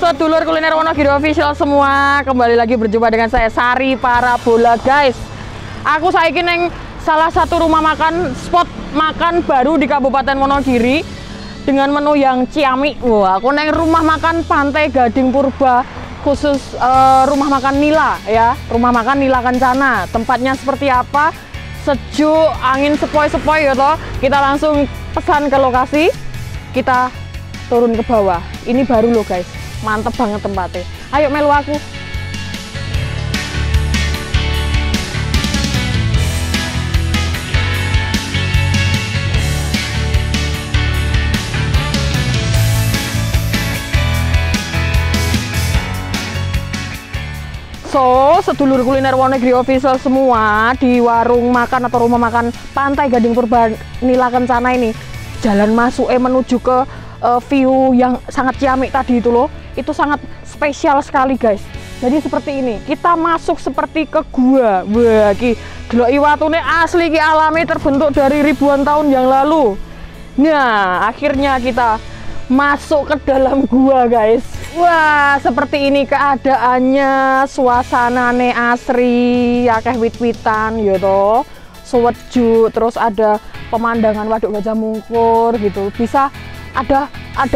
sedulur kuliner Wonogiri official semua, kembali lagi berjumpa dengan saya Sari Parabola guys. Aku saiki neng salah satu rumah makan, spot makan baru di Kabupaten Wonogiri dengan menu yang ciamik. Wah, aku neng rumah makan Pantai Gading Purba, khusus rumah makan Nila ya, rumah makan Nila Kencana. Tempatnya seperti apa? Sejuk, angin sepoi-sepoi ya toh. Kita langsung pesan ke lokasi, kita turun ke bawah. Ini baru loh guys, mantep banget tempatnya. Ayo melu aku. So, sedulur kuliner Wonogiri official semua, di warung makan atau rumah makan Pantai Gading Purba Nila Kencana ini, jalan masuk menuju ke view yang sangat ciamik tadi itu loh, itu sangat spesial sekali guys. Jadi seperti ini, kita masuk seperti ke gua. Wah, ki deloki watune asli, ki alami terbentuk dari ribuan tahun yang lalu. Nah, akhirnya kita masuk ke dalam gua guys. Wah, seperti ini keadaannya, suasanane asri, akeh wit-witan gitu, sejuk, terus ada pemandangan Waduk Gajah Mungkur gitu. Bisa ada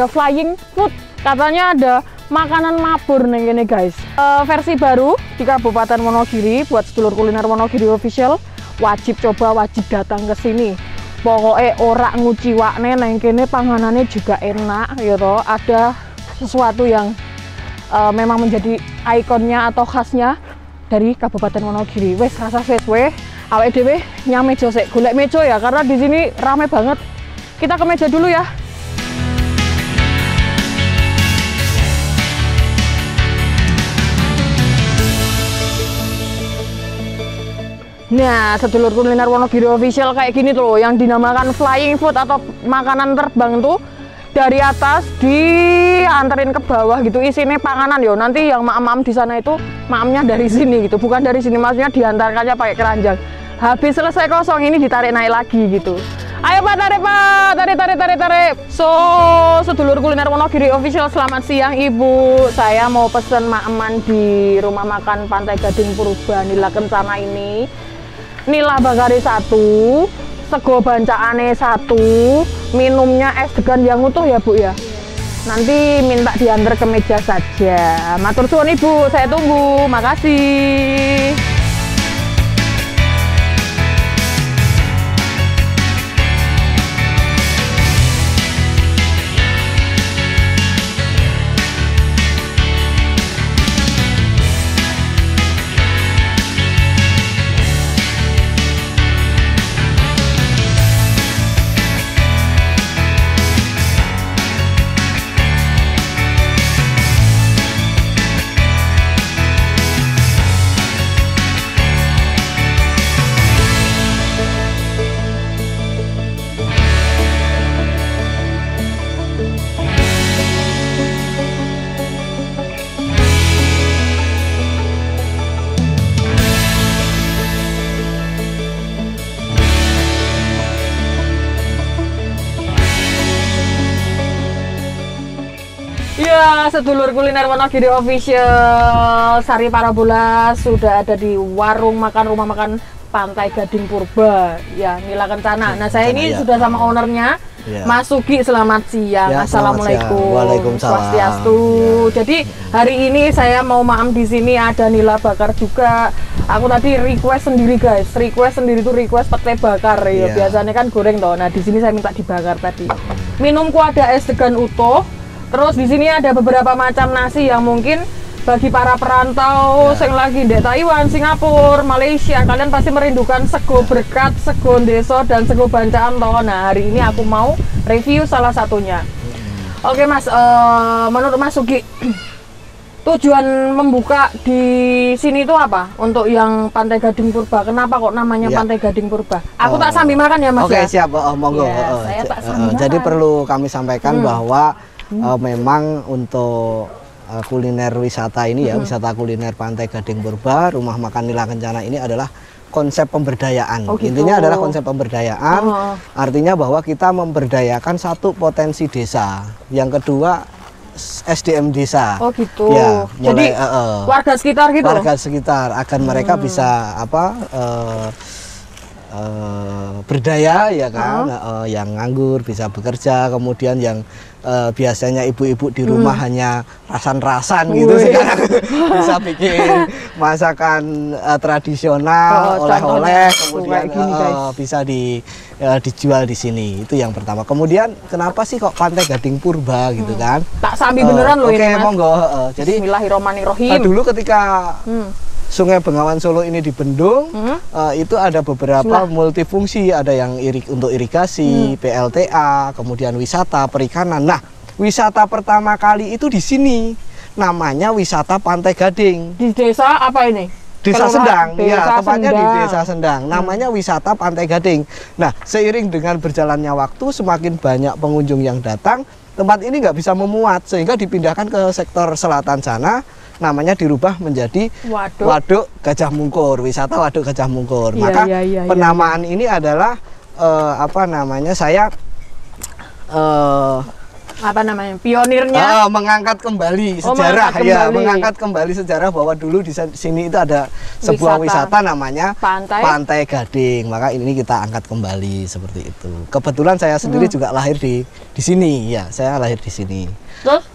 flying food, katanya ada makanan mabur nih gini guys. Versi baru di Kabupaten Wonogiri, buat sedulur kuliner Wonogiri official wajib coba, wajib datang ke sini. Pokoknya ora nguciwakne neng kene, panganannya juga enak gitu. Ada sesuatu yang memang menjadi ikonnya atau khasnya dari Kabupaten Wonogiri. Wes rasa wes awake dhewe nyang meja sik, golek meja ya, karena di sini rame banget. Kita ke meja dulu ya. Nah, sedulur kuliner Wonogiri official kayak gini tuh, yang dinamakan flying food atau makanan terbang tuh, dari atas dianterin ke bawah gitu, isinya panganan yo. Nanti yang maam-maam di sana itu maamnya dari sini gitu, bukan dari sini, maksudnya diantarkannya pakai keranjang. Habis selesai kosong ini ditarik naik lagi gitu. Ayo Pak, tarik Pak, tarik. So, sedulur kuliner Wonogiri official, selamat siang Ibu. Saya mau pesen maeman di rumah makan Pantai Gading Purba Nila Kencana ini. Nila bakari 1, sego bancaane 1, minumnya es degan yang utuh ya Bu ya. Nanti minta diantar ke meja saja. Matur suwun Ibu, saya tunggu. Makasih. Ya, sedulur kuliner Wonogiri official, Sari Parabola sudah ada di warung makan rumah makan Pantai Gading Purba ya, Nila Kencana. Nah, saya ini sudah sama ownernya, Mas Sugi. Selamat siang. Ya, Assalamualaikum. Waalaikumsalam. Swastiastu. Jadi hari ini saya mau maam di sini, ada nila bakar juga. Aku tadi request sendiri guys, request pete bakar ya. Biasanya kan goreng toh. Nah, di sini saya minta dibakar tadi. Minumku ada es degan utuh. Terus di sini ada beberapa macam nasi yang mungkin bagi para perantau yang lagi di Taiwan, Singapura, Malaysia, kalian pasti merindukan sego berkat, sego deso, dan sego bancaan toh. Nah, hari ini aku mau review salah satunya. Oke Mas, menurut Mas Sugi, tujuan membuka di sini itu apa? Untuk yang Pantai Gading Purba, kenapa kok namanya Pantai Gading Purba? Aku tak sambil makan ya Mas. Oke, siap, monggo. Saya tak sambil makan. Jadi perlu kami sampaikan bahwa memang untuk kuliner wisata ini ya, wisata kuliner Pantai Gading Purba, rumah makan Nila Kencana ini adalah konsep pemberdayaan. Gitu. Intinya adalah konsep pemberdayaan, artinya bahwa kita memberdayakan satu potensi desa. Yang kedua, SDM desa. Oh gitu. Ya, jadi warga sekitar gitu. Warga sekitar agar mereka bisa berdaya ya kan, yang nganggur bisa bekerja, kemudian yang biasanya ibu-ibu di rumah hanya rasan-rasan gitu sekarang bisa bikin masakan tradisional, oleh-oleh, kemudian bisa dijual di sini. Itu yang pertama. Kemudian kenapa sih kok Pantai Gading Purba gitu kan? Tak sambil beneran loh ini Mas. Monggo. Jadi Bismillahirrahmanirrahim. Dulu ketika Sungai Bengawan Solo ini dibendung, itu ada beberapa multifungsi, ada yang untuk irigasi, PLTA, kemudian wisata, perikanan. Nah, wisata pertama kali itu di sini, namanya wisata Pantai Gading. Di desa apa ini? Desa Sendang, ya tempatnya Sendang. Di Desa Sendang, namanya wisata Pantai Gading. Nah, seiring dengan berjalannya waktu, semakin banyak pengunjung yang datang, tempat ini nggak bisa memuat, sehingga dipindahkan ke sektor selatan sana. Namanya dirubah menjadi Waduk Gajah Mungkur, wisata Waduk Gajah Mungkur. Maka penamaan ini adalah saya pionirnya, mengangkat kembali sejarah, mengangkat kembali sejarah bahwa dulu di sini itu ada sebuah wisata namanya Pantai Gading. Maka ini kita angkat kembali seperti itu. Kebetulan saya sendiri juga lahir di sini, ya saya lahir di sini. Terus?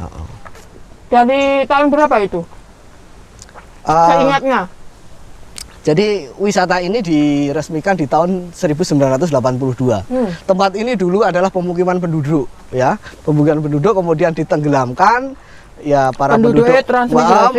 Dari tahun berapa itu? Seingatnya. Jadi wisata ini diresmikan di tahun 1982. Tempat ini dulu adalah pemukiman penduduk, ya. Pemukiman penduduk kemudian ditenggelamkan, ya para penduduk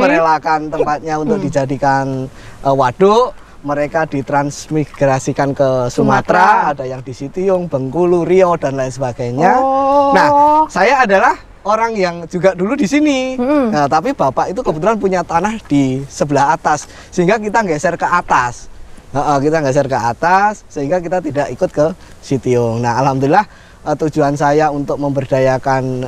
merelakan tempatnya untuk dijadikan waduk. Mereka ditransmigrasikan ke Sumatera, ada yang di Sitiung, Bengkulu, Riau dan lain sebagainya. Nah, saya adalah orang yang juga dulu di sini. Nah, tapi bapak itu kebetulan punya tanah di sebelah atas, sehingga kita geser ke atas. Kita geser ke atas, sehingga kita tidak ikut ke Sitiung. Nah, alhamdulillah tujuan saya untuk memberdayakan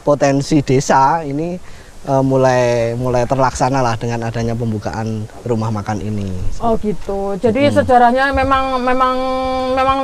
potensi desa ini mulai terlaksana lah dengan adanya pembukaan rumah makan ini. Oh gitu. Jadi sejarahnya memang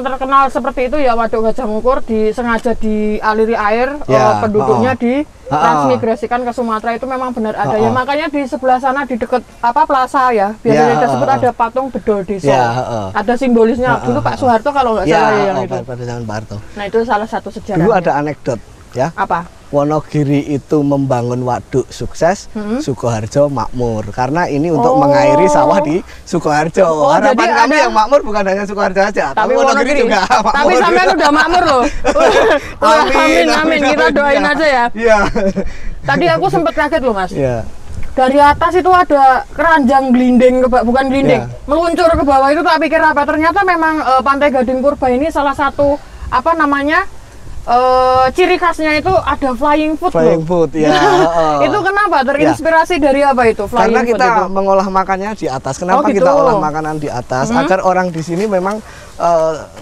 terkenal seperti itu ya, Waduk Gajah Mungkur sengaja dialiri air, penduduknya ditransmigrasikan ke Sumatera, itu memang benar ada ya. Makanya di sebelah sana di dekat plaza ya, biasanya disebut ada patung Bedol Desa. Ada simbolisnya. Dulu Pak Soeharto kalau nggak salah yang itu. Pada zaman Pak Harto. Nah, itu salah satu sejarahnya. Dulu ada anekdot ya. Apa? Wonogiri itu membangun waduk sukses, Sukoharjo makmur. Karena ini untuk mengairi sawah di Sukoharjo. Harapan kami yang makmur bukan hanya Sukoharjo saja, tapi Wonogiri juga makmur. Tapi sampean udah makmur loh. Amin. Kita doain aja ya. Iya. Tadi aku sempat kaget loh Mas. Iya. Dari atas itu ada keranjang gelinding, bukan gelinding, meluncur ke bawah. Itu tak pikir apa. Ternyata memang Pantai Gading Purba ini salah satu ciri khasnya itu ada flying food. Ya. Itu kenapa? Terinspirasi dari apa itu? Karena kita mengolah makannya di atas. Kenapa kita olah makanan di atas? Agar orang di sini memang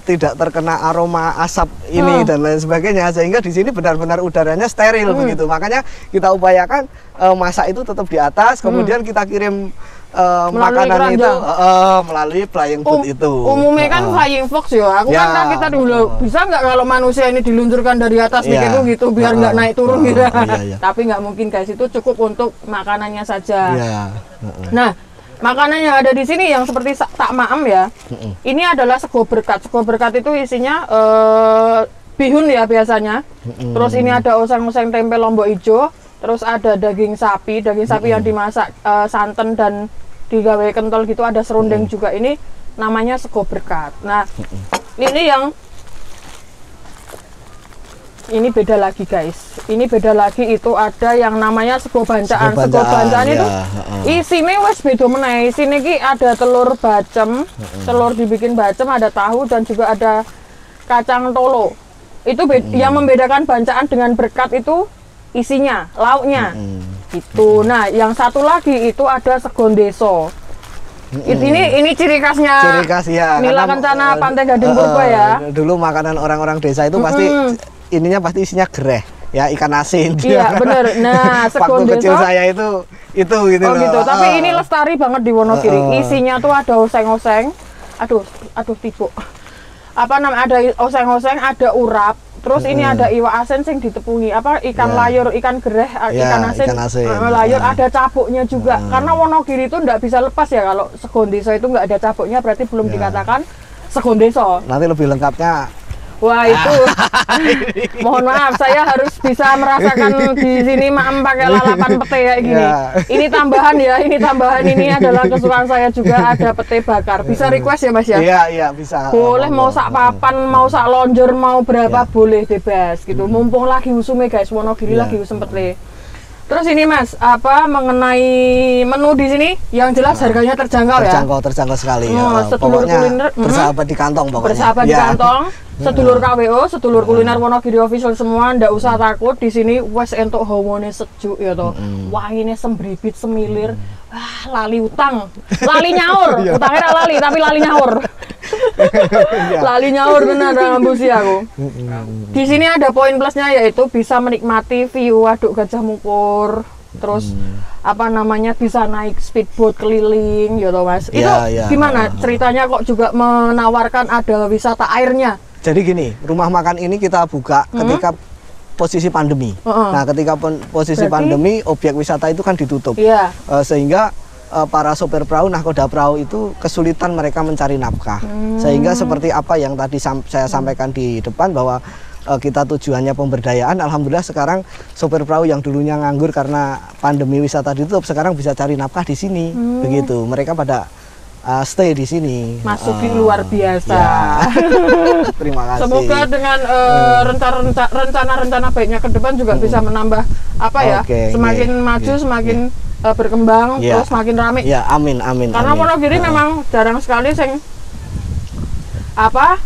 tidak terkena aroma asap ini dan lain sebagainya, sehingga di sini benar-benar udaranya steril begitu. Makanya kita upayakan masak itu tetap di atas, kemudian kita kirim makanan itu melalui flying food itu. Umumnya kan flying fox ya. Aku kan kita dulu bisa nggak kalau manusia ini diluncurkan dari atas gitu biar nggak naik turun gitu. Tapi nggak mungkin guys, itu cukup untuk makanannya saja. Nah, makanan yang ada di sini yang seperti tak maem ya. Ini adalah sego berkat. Sego berkat itu isinya bihun ya biasanya. Terus ini ada oseng-oseng tempe lombok hijau. Terus ada daging sapi yang dimasak santan dan digawe kental gitu, ada serundeng juga. Ini namanya sego berkat. Nah, ini beda lagi guys. Ini beda lagi, itu ada yang namanya sego bancaan. Sego bancaan itu isinya wes beda meneh. Isine iki ada telur bacem, telur dibikin bacem, ada tahu dan juga ada kacang tolo. Itu yang membedakan bancaan dengan berkat itu isinya, lauknya. Itu. Nah, yang satu lagi itu ada segon deso. Ini ciri khasnya. Ciri khas ya. Nila Kencana Pantai Gading Purba ya. Dulu makanan orang-orang desa itu pasti pasti isinya gereh, ya, ikan asin. Iya, bener. Nah, segon deso. Kecil saya itu gitu loh. Gitu. Tapi ini lestari banget di Wonogiri. Isinya tuh ada oseng-oseng. Aduh, tipu. Ada oseng-oseng, ada urap. Terus ini ada iwak asin sing ditepungi apa ikan layur, ikan gereh, ikan asin. Layur ada cabuknya juga. Karena Wonogiri itu nggak bisa lepas ya kalau Sego Ndeso itu nggak ada cabuknya berarti belum dikatakan Sego Ndeso. Nanti lebih lengkapnya. Wah itu, mohon maaf, saya harus bisa merasakan di sini maem pakai lalapan pete kayak gini. Ini tambahan ya, ini adalah kesukaan saya juga, ada pete bakar. Bisa request ya Mas ya? Iya bisa. Boleh mau sak papan, mau sak lonjor, mau berapa boleh bebas gitu. Mumpung lagi usume guys, Wonogiri lagi usum pete. Terus ini Mas, apa mengenai menu di sini yang jelas harganya terjangkau ya? Terjangkau sekali. Pokoknya kuliner, bersahabat di kantong pokoknya. Bersahabat di kantong. Sedulur KWO, sedulur kuliner Wonogiri official semua, ndak usah takut di sini wes entuk hawone sejuk ya toh. Wangine sembribit semilir. Wah, lali utang. Lali nyaur. Utangnya ra lali tapi lali nyaur. Lali nyaur benar ngambusi aku. Di sini ada poin plusnya yaitu bisa menikmati view Waduk Gajah Mungkur. Terus apa namanya bisa naik speedboat keliling ya toh Mas. Itu gimana ceritanya kok juga menawarkan ada wisata airnya? Jadi gini, rumah makan ini kita buka ketika posisi pandemi. Nah, ketika posisi pandemi, objek wisata itu kan ditutup. Sehingga para sopir perahu, nahkoda perahu itu kesulitan mereka mencari nafkah. Sehingga seperti apa yang tadi saya sampaikan di depan bahwa kita tujuannya pemberdayaan, alhamdulillah sekarang sopir perahu yang dulunya nganggur karena pandemi wisata ditutup, sekarang bisa cari nafkah di sini. Begitu, mereka pada stay di sini. Masuki luar biasa. Ya. Terima kasih. Semoga dengan rencana-rencana baiknya ke depan juga bisa menambah apa ya, semakin maju, semakin berkembang, terus semakin ramai. Ya, amin. Karena Wonogiri memang jarang sekali sing apa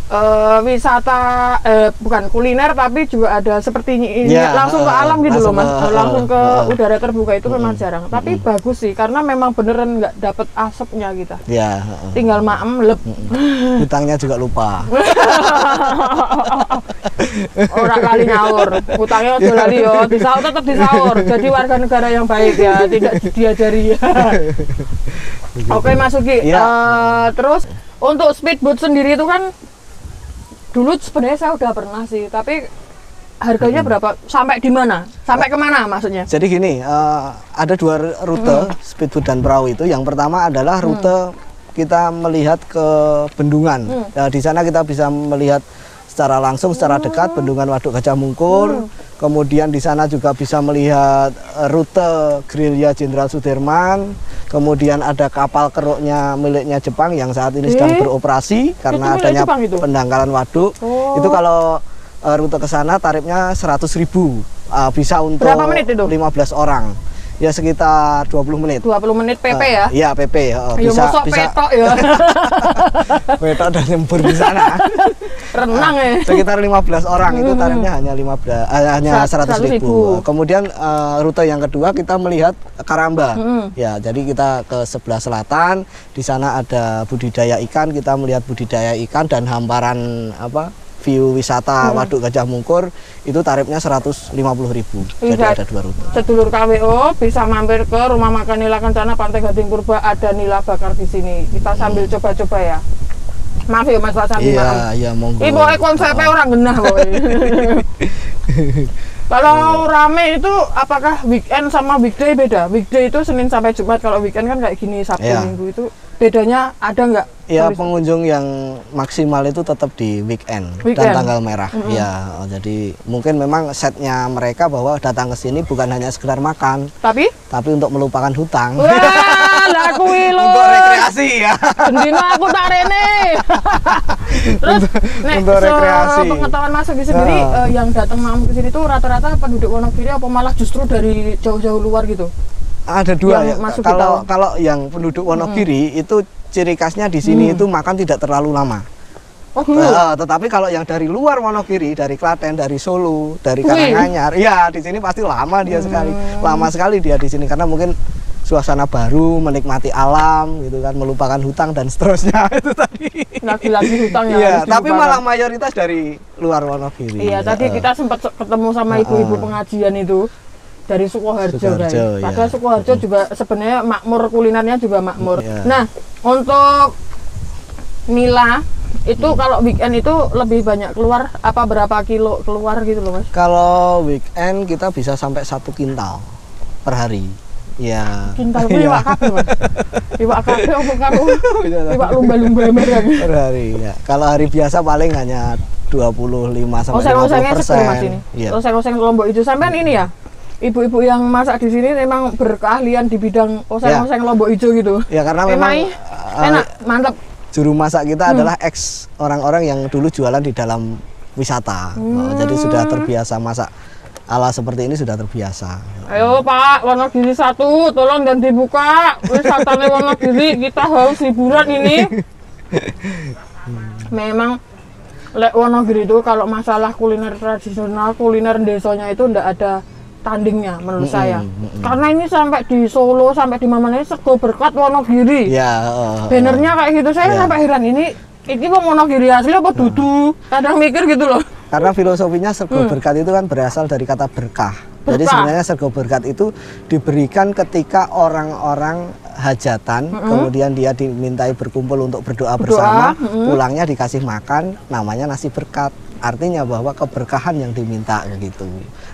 wisata bukan kuliner tapi juga ada seperti ini langsung ke alam gitu loh Mas, langsung ke udara terbuka itu memang jarang, tapi bagus sih karena memang beneran nggak dapet asapnya kita. Tinggal maem lep. Hutangnya juga lupa. Orang kali nyaur, hutangnya udah lali yo, disaur tetap disaur. Jadi warga negara yang baik ya, tidak diajari ya. Oke Mas Ugi, terus untuk speedboat sendiri itu kan dulu sebenarnya saya udah pernah sih, tapi harganya berapa? Sampai di mana? Sampai kemana maksudnya? Jadi gini, ada dua rute speedboat dan perahu itu. Yang pertama adalah rute kita melihat ke bendungan. Di sana kita bisa melihat secara langsung, secara dekat bendungan Waduk Gajah Mungkur. Kemudian di sana juga bisa melihat rute gerilya Jenderal Sudirman. Kemudian ada kapal keruknya miliknya Jepang yang saat ini sedang beroperasi karena adanya pendangkalan waduk. Itu kalau rute ke sana tarifnya 100.000. Bisa untuk berapa menit itu? 15 orang. Ya sekitar 20 menit. 20 menit PP ya? Iya, PP. Bisa petok ya. Petok dan nyembur di sana. Renang ya. Sekitar 15 orang itu tarifnya hanya 100.000. Kemudian rute yang kedua kita melihat Karamba. Ya, jadi kita ke sebelah selatan, di sana ada budidaya ikan, kita melihat budidaya ikan dan hamparan view wisata Waduk Gajah Mungkur itu tarifnya 150.000. Jadi ada dua rute. Sedulur KWO bisa mampir ke rumah makan Nila Kencana Pantai Gading Purba, ada nila bakar di sini. Kita sambil coba-coba ya. Maaf ya Mas Pasandi. Iya, monggo. Ini pokoknya konsepnya orang genah pokoknya. Kalau rame itu apakah weekend sama weekday beda? Weekday itu Senin sampai Jumat, kalau weekend kan kayak gini Sabtu Minggu itu bedanya ada nggak? Ya, pengunjung yang maksimal itu tetap di weekend. Dan tanggal merah. Ya, jadi mungkin memang setnya mereka bahwa datang ke sini bukan hanya sekedar makan, tapi untuk melupakan hutang. Wah, lah kuwi lho. Untuk rekreasi ya. Bendino aku tak rene. Terus untuk rekreasi. Pengetahuan Mas Ugi sendiri yang datang malam ke sini tuh rata-rata penduduk Wonogiri apa malah justru dari jauh-jauh luar gitu? Ada dua ya. Kalau yang penduduk Wonogiri itu ciri khasnya di sini itu makan tidak terlalu lama. Tetapi kalau yang dari luar Wonogiri, dari Klaten, dari Solo, dari Karanganyar, ya di sini pasti lama dia sekali. Lama sekali dia di sini karena mungkin suasana baru, menikmati alam gitu kan, melupakan hutang dan seterusnya itu tadi. Lagi-lagi hutang ya. Tapi malah mayoritas dari luar Wonogiri. Iya, tadi kita sempat ketemu sama ibu-ibu pengajian itu. Dari Sukoharjo, padahal Sukoharjo juga sebenarnya makmur, kulinernya juga makmur. Nah, untuk nila Itu kalau weekend itu lebih banyak keluar apa berapa kilo keluar gitu loh Mas? Kalau weekend kita bisa sampai 1 kintal per hari. Ya. Kintal pun iwak kabeh Mas. Iwak kabeh apa karo iwak lumba-lumba barang. Per hari ya. Kalau hari biasa paling hanya 25 sampai 50%. Mas ini. Iya. Oseng-oseng Lombok Hijau sampean ini ya. Ibu-ibu yang masak di sini memang berkeahlian di bidang oseng-oseng Lombok Hijau gitu. Ya karena memang enak, mantap. Juru masak kita adalah ex orang-orang yang dulu jualan di dalam wisata. Jadi sudah terbiasa masak ala seperti ini, sudah terbiasa. Ayo Pak, Wonogiri 1, tolong dan dibuka wisatanya Wonogiri, kita harus liburan ini. Memang lek Wonogiri itu kalau masalah kuliner tradisional, kuliner desanya itu ndak ada tandingnya menurut saya. Karena ini sampai di Solo, sampai di mana ini sego berkat Wonogiri. Ya. Bannernya kayak gitu, saya sampai heran ini wong Wonogiri asli apa dudu? Kadang mikir gitu loh. Karena filosofinya sego berkat itu kan berasal dari kata berkah. Jadi sebenarnya sego berkat itu diberikan ketika orang-orang hajatan, kemudian dia dimintai berkumpul untuk berdoa bersama, pulangnya dikasih makan, namanya nasi berkat. Artinya bahwa keberkahan yang diminta gitu.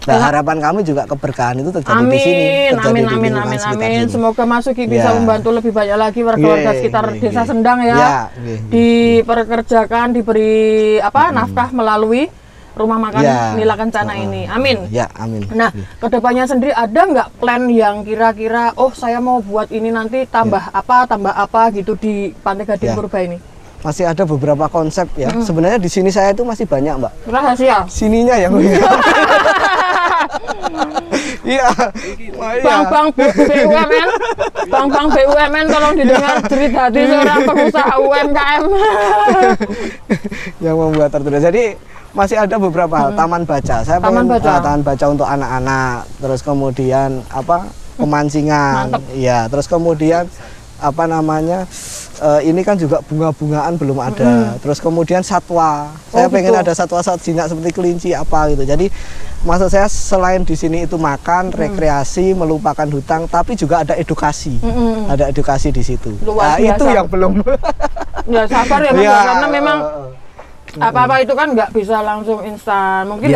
Nah, harapan kami juga keberkahan itu terjadi di sini. Amin. Semoga Mas Sugi bisa membantu lebih banyak lagi warga-warga sekitar Desa Sendang ya. Diperkerjakan, diberi nafkah melalui rumah makan Nila Kencana ini. Amin. Ya, amin. Nah, kedepannya sendiri ada nggak plan yang kira-kira, oh saya mau buat ini nanti tambah apa gitu di Pantai Gading Purba ini? Masih ada beberapa konsep ya. Sebenarnya di sini saya itu masih banyak, Mbak. Rahasia. Sininya yang Iya. Bang BUMN. Bang BUMN tolong didengar cerita hati seorang pengusaha UMKM. Yang membuat tertulis. Jadi masih ada beberapa hal, taman baca. Saya pengen taman baca untuk anak-anak. Terus kemudian pemancingan. Iya, terus kemudian ini kan juga bunga-bungaan belum ada. Terus kemudian satwa. Saya pengen ada satwa-satwa jinak seperti kelinci gitu. Jadi maksud saya selain di sini itu makan, rekreasi, melupakan hutang, tapi juga ada edukasi. Ada edukasi di situ. Nah, itu yang belum. Ya sabar ya Mas, karena memang apa-apa itu kan nggak bisa langsung instan. Mungkin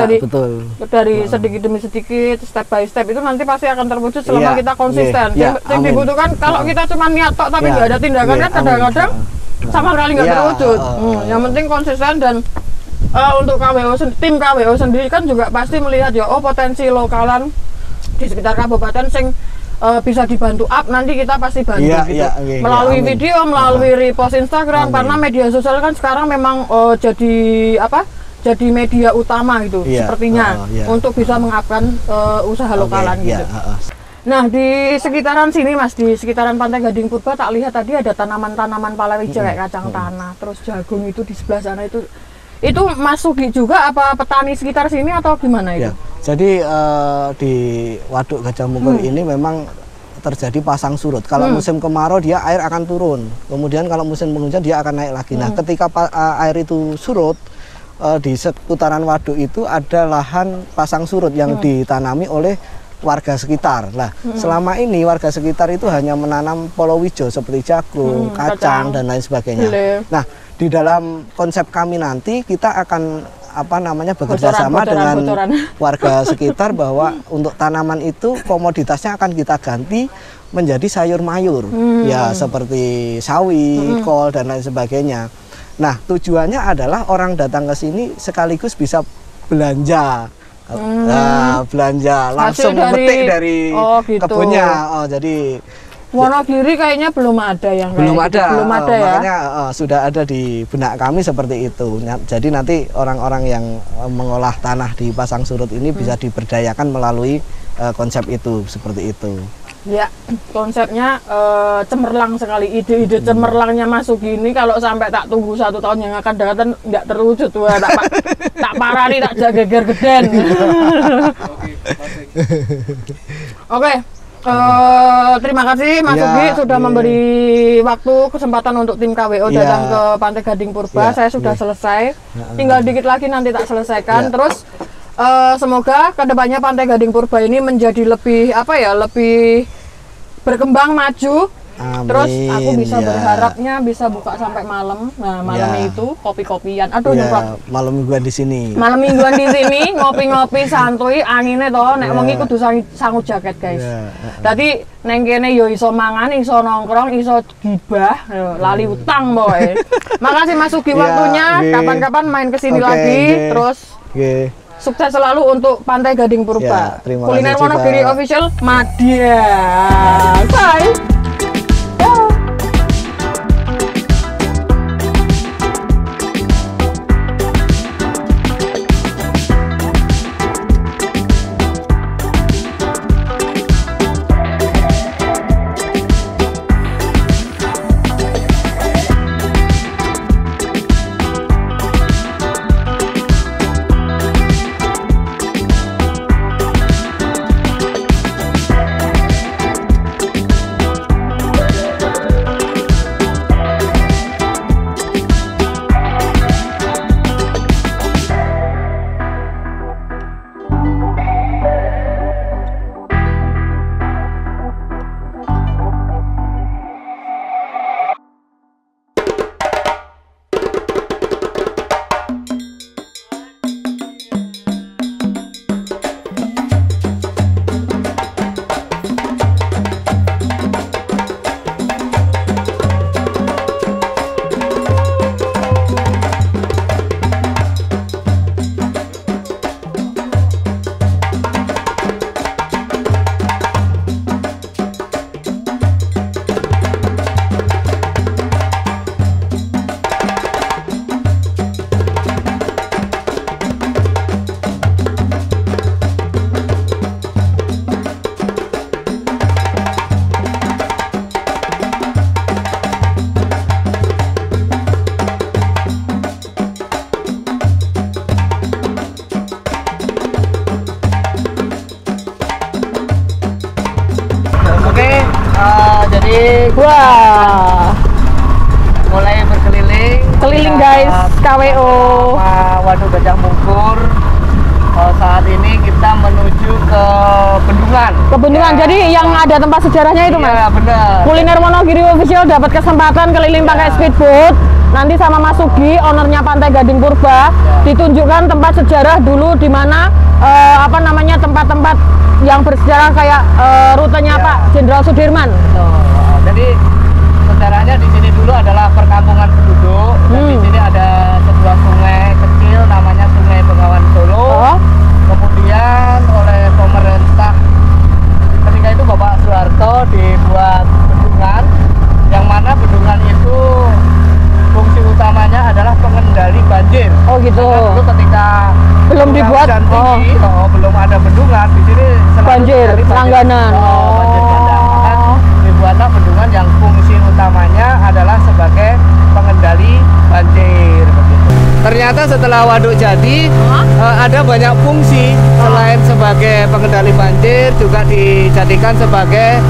dari sedikit demi sedikit, step by step itu nanti pasti akan terwujud selama kita konsisten. Yang dibutuhkan kalau kita cuma niat tok tapi nggak ada tindakan kan kadang-kadang sama sekali nggak terwujud. Yang penting konsisten dan untuk tim KWO sendiri kan juga pasti melihat ya potensi lokalan di sekitar kabupaten sing bisa dibantu up, nanti kita pasti bantu melalui video, melalui repost Instagram, karena media sosial kan sekarang memang jadi media utama gitu sepertinya untuk bisa mengupkan usaha lokalan gitu. Nah, di sekitaran sini Mas, di sekitaran Pantai Gading Purba tak lihat tadi ada tanaman-tanaman palawija kayak kacang tanah, terus jagung itu di sebelah sana itu Mas Sugi juga apa petani sekitar sini atau gimana itu? Jadi di Waduk Gajah Mungkur ini memang terjadi pasang surut. Kalau musim kemarau dia air akan turun. Kemudian kalau musim penghujan dia akan naik lagi. Nah, ketika air itu surut di seputaran waduk itu ada lahan pasang surut yang ditanami oleh warga sekitar. Nah, selama ini warga sekitar itu hanya menanam palawija seperti jagung, kacang dan lain sebagainya. Nah, di dalam konsep kami nanti kita akan bekerja sama dengan warga sekitar bahwa untuk tanaman itu komoditasnya akan kita ganti menjadi sayur mayur ya seperti sawi, kol dan lain sebagainya. Nah, tujuannya adalah orang datang ke sini sekaligus bisa belanja. Belanja langsung memetik dari kebunnya. Jadi Wonogiri kayaknya belum ada yang belum ada ya. Makanya sudah ada di benak kami seperti itu. Jadi nanti orang-orang yang mengolah tanah di pasang surut ini bisa diberdayakan melalui konsep itu seperti itu. Ya, konsepnya cemerlang sekali. Ide-ide cemerlangnya Mas Sugi ini kalau sampai tak tunggu 1 tahun yang akan datang nggak terwujud. Wah, tak parah nih, tak jaga geger geden. Oke. Terima kasih Mas Sugi sudah memberi waktu kesempatan untuk tim KWO datang ke Pantai Gading Purba. Saya sudah selesai, tinggal dikit lagi nanti tak selesaikan. Terus semoga kedepannya Pantai Gading Purba ini menjadi lebih lebih berkembang maju Terus aku bisa ya. berharapnya bisa buka sampai malam. Nah, malamnya Ya. itu kopi-kopian. Aduh, Ya, nyemprot. malam mingguan di sini. Malam mingguan di sini ngopi-ngopi santuy, anginnya toh nek wengi kudu sangu jaket, guys. Ya. Dadi neng kene yo iso mangan, iso nongkrong, iso gibah, lali utang boy. Makasih Mas Sugi Ya, waktunya. oke. Kapan-kapan main ke sini Oke, lagi. oke. Terus Oke. sukses selalu untuk Pantai Gading Purba. Ya, terima Kuliner kasih juga. Wonogiri Official Madya. Bye. Ya. Jadi Wah, mulai berkeliling. keliling guys, KWO. Waduk Gajah Mungkur. Saat ini kita menuju ke Bendungan. Ke Bendungan. Ya. Jadi yang ada tempat sejarahnya itu, Mas. Iya, benar. Kuliner Wonogiri Official dapat kesempatan keliling pakai speedboat. Nanti sama Mas Sugi, ownernya Pantai Gading Purba, ditunjukkan tempat sejarah dulu di mana apa namanya tempat-tempat yang bersejarah kayak rutenya Ya. Pak Jenderal Sudirman. Betul. Jadi sejarahnya di sini dulu adalah perkampungan penduduk. Dan di sini ada sebuah sungai kecil namanya Sungai Bengawan Solo. Oh. Kemudian oleh pemerintah ketika itu Bapak Soeharto dibuat bendungan, yang mana bendungan itu fungsi utamanya adalah pengendali banjir. Oh gitu. Karena dulu ketika Belum curah dibuat, hujan tinggi, belum ada bendungan di sini selalu Banjir, terjadi langganan. banjir bandang. Maka dibuatlah bendungan yang fungsi utamanya adalah sebagai pengendali banjir. Begitu. Ternyata setelah waduk jadi ada banyak fungsi selain sebagai pengendali banjir juga dijadikan sebagai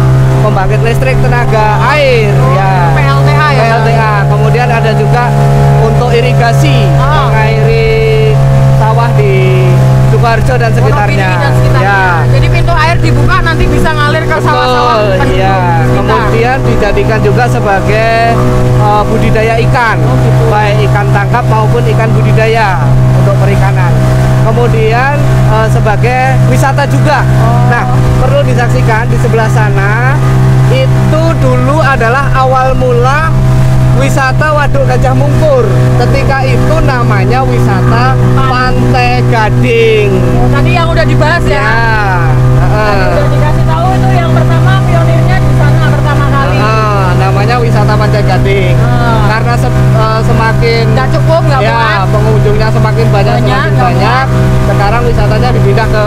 pembangkit listrik tenaga air. Ya. PLTA ya. PLTA. Kemudian ada juga untuk irigasi, mengairi sawah di Sukoharjo dan sekitarnya. Wonogiri dan sekitarnya. Ya. Jadi pintu air dibuka nanti bisa ngalir ke sawah-sawah. Betul, penduduk iya. kita. Kemudian dijadikan juga sebagai budidaya ikan, baik ikan tangkap maupun ikan budidaya untuk perikanan. Kemudian sebagai wisata juga. Nah, perlu disaksikan di sebelah sana itu dulu adalah awal mula wisata Waduk Gajah Mungkur. Ketika itu namanya wisata Pantai Gading. Tadi yang udah dibahas ya. Tadi udah dikasih tahu itu yang pertama pionirnya di sana pertama kali. Namanya wisata Pantai Gading. Karena semakin Nggak cukup, nggak ya, muat. pengunjungnya semakin banyak, Banyak, semakin nggak banyak. Sekarang wisatanya dipindah ke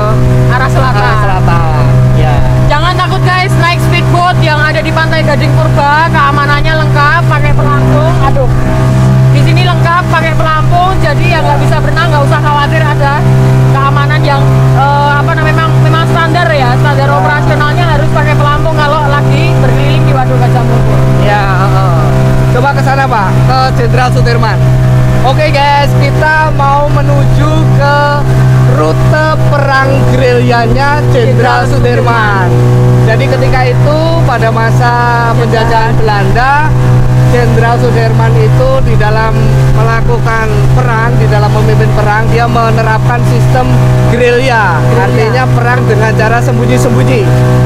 Arah selatan. arah selatan. Ya. Jangan takut guys, naik speedboat yang ada di Pantai Gading Purba, keamanannya lengkap, pakai pelampung. Aduh, di sini lengkap pakai pelampung, jadi yang nggak bisa berenang nggak usah khawatir, ada keamanan yang apa namanya memang standar ya, standar operasionalnya harus pakai pelampung kalau lagi berkeliling di Waduk Gajah Mungkur. Ya, coba ke sana Pak, ke Jenderal Sudirman. Oke guys, kita mau menuju ke rute perang gerilyanya Jenderal Sudirman. Jadi ketika itu pada masa penjajahan Belanda, Jenderal Sudirman itu di dalam melakukan perang, di dalam memimpin perang, dia menerapkan sistem gerilya, artinya perang dengan cara sembunyi-sembunyi.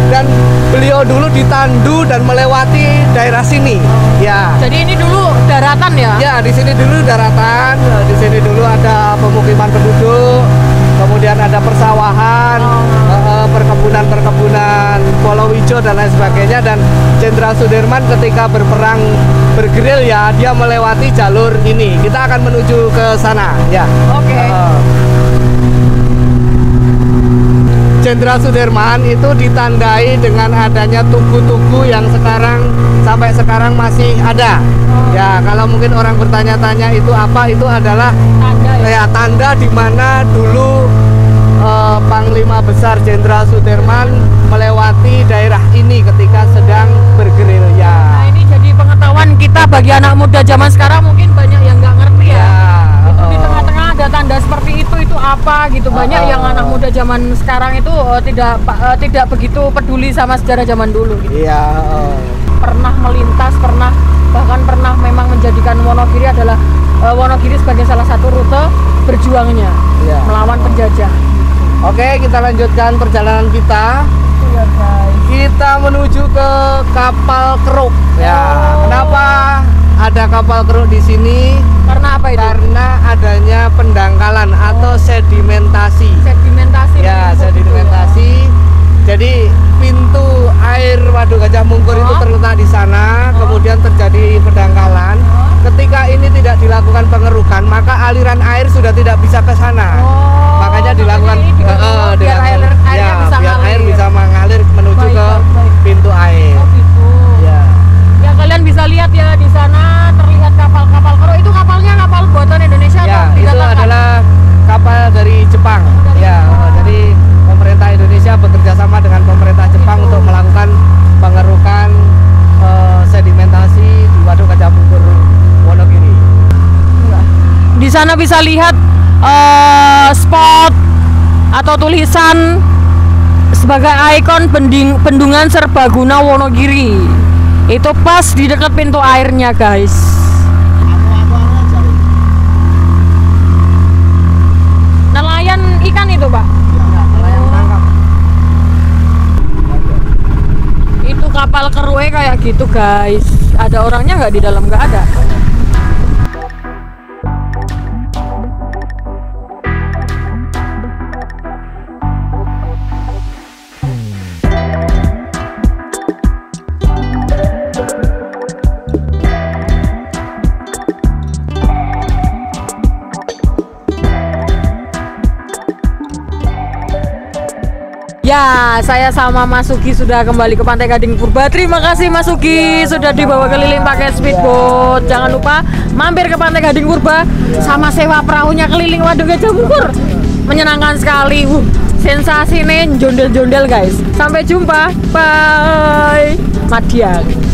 Dan beliau dulu ditandu dan melewati daerah sini. Ya. Jadi ini dulu daratan ya? Ya, di sini dulu daratan, di sini dulu ada pemukiman penduduk, kemudian ada persawahan, perkebunan Polowijo dan lain sebagainya. Dan Jenderal Sudirman ketika berperang bergerilya, dia melewati jalur ini. Kita akan menuju ke sana, ya. Oke. Jenderal Sudirman itu ditandai dengan adanya tugu-tugu yang sampai sekarang masih ada. Ya, kalau mungkin orang bertanya-tanya itu apa, itu adalah Tanda ya? Tanda di mana dulu Panglima Besar Jenderal Sudirman melewati daerah ini ketika sedang bergerilya. Nah, ini jadi pengetahuan kita bagi anak muda zaman sekarang, mungkin banyak yang nggak ngerti ya. Itu di tengah-tengah ada tanda seperti itu apa gitu. Banyak yang anak muda zaman sekarang itu tidak begitu peduli sama sejarah zaman dulu gitu. Iya. Pernah melintas, bahkan pernah memang menjadikan Wonogiri adalah Wonogiri sebagai salah satu rute berjuangnya melawan penjajah. Oke, kita lanjutkan perjalanan kita. Iya guys. Kita menuju ke kapal keruk. Ya, kenapa ada kapal keruk di sini? Karena apa itu? Karena adanya pendangkalan atau sedimentasi. Sedimentasi. Ya, sedimentasi. Jadi pintu air Waduk Gajah Mungkur itu terletak di sana, kemudian terjadi pendangkalan. Ketika ini tidak dilakukan pengerukan, maka aliran air sudah tidak bisa ke sana. Makanya dilakukan biar air bisa mengalir menuju ke pintu air. Oh gitu. Ya. Ya, kalian bisa lihat ya di sana terlihat kapal-kapal keruk. Itu kapalnya kapal buatan Indonesia Ya, atau itu didatangkan? adalah kapal dari Jepang. Ya, jadi pemerintah Indonesia bekerja sama dengan pemerintah Jepang untuk melakukan pengerukan sedimentasi di Waduk Gajah Mungkur Wonogiri. Di sana bisa lihat spot atau tulisan sebagai ikon bendungan serbaguna Wonogiri. Itu pas di dekat pintu airnya, guys. Nelayan ikan itu, Pak. Nelayan tangkap. Itu kapal kerue kayak gitu, guys. Ada orangnya nggak di dalam? Nggak ada. Ya, saya sama Mas Sugi sudah kembali ke Pantai Gading Purba. Terima kasih Mas Sugi sudah dibawa keliling pakai speedboat. Jangan lupa mampir ke Pantai Gading Purba sama sewa perahunya keliling Waduk Gajah Mungkur. Menyenangkan sekali. Sensasi nih jondel-jondel guys. Sampai jumpa. Bye. Madiang.